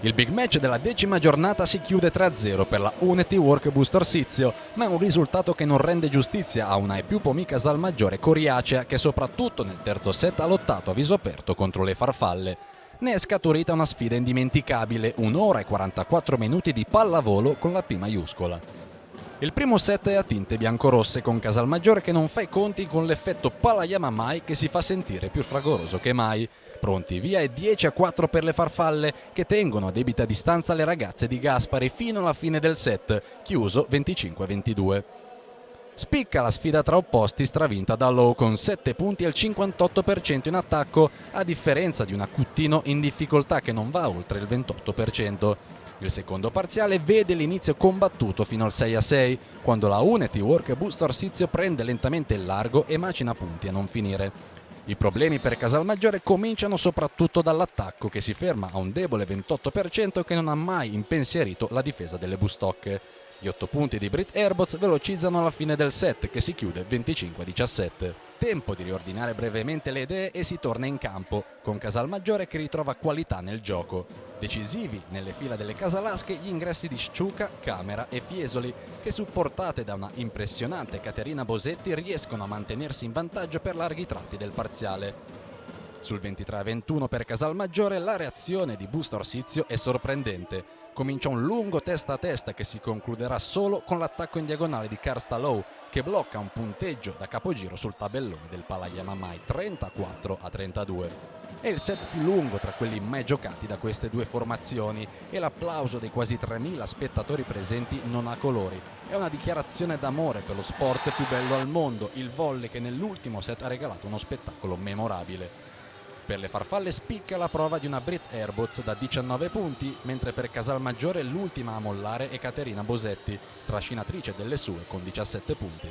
Il big match della 10ª giornata si chiude 3-0 per la Unity Work Boost Orsizio, ma è un risultato che non rende giustizia a una ai più pomi Casalmaggiore coriacea che soprattutto nel terzo set ha lottato a viso aperto contro le farfalle. Ne è scaturita una sfida indimenticabile, 1 ora e 44 minuti di pallavolo con la P maiuscola. Il primo set è a tinte biancorosse con Casalmaggiore che non fa i conti con l'effetto Palayama-Mai che si fa sentire più fragoroso che mai. Pronti via e 10-4 per le farfalle che tengono a debita distanza le ragazze di Gaspari fino alla fine del set, chiuso 25-22. Spicca la sfida tra opposti stravinta da Low con 7 punti al 58% in attacco, a differenza di una Cuttino in difficoltà che non va oltre il 28%. Il secondo parziale vede l'inizio combattuto fino al 6-6, quando la Unity Work Boost Orsizio prende lentamente il largo e macina punti a non finire. I problemi per Casalmaggiore cominciano soprattutto dall'attacco che si ferma a un debole 28% che non ha mai impensierito la difesa delle Bustocche. Gli 8 punti di Brit Airbots velocizzano la fine del set che si chiude 25-17. Tempo di riordinare brevemente le idee e si torna in campo, con Casalmaggiore che ritrova qualità nel gioco. Decisivi nelle fila delle casalasche gli ingressi di Sciuca, Camera e Fiesoli, che supportate da una impressionante Caterina Bosetti riescono a mantenersi in vantaggio per larghi tratti del parziale. Sul 23-21 per Casalmaggiore la reazione di Boost Orsizio è sorprendente. Comincia un lungo testa a testa che si concluderà solo con l'attacco in diagonale di Karsta Low che blocca un punteggio da capogiro sul tabellone del Palayama Mai 34-32. È il set più lungo tra quelli mai giocati da queste due formazioni e l'applauso dei quasi 3.000 spettatori presenti non ha colori. È una dichiarazione d'amore per lo sport più bello al mondo, il volley che nell'ultimo set ha regalato uno spettacolo memorabile. Per le farfalle spicca la prova di una Brit Airbots da 19 punti, mentre per Casalmaggiore l'ultima a mollare è Caterina Bosetti, trascinatrice delle sue con 17 punti.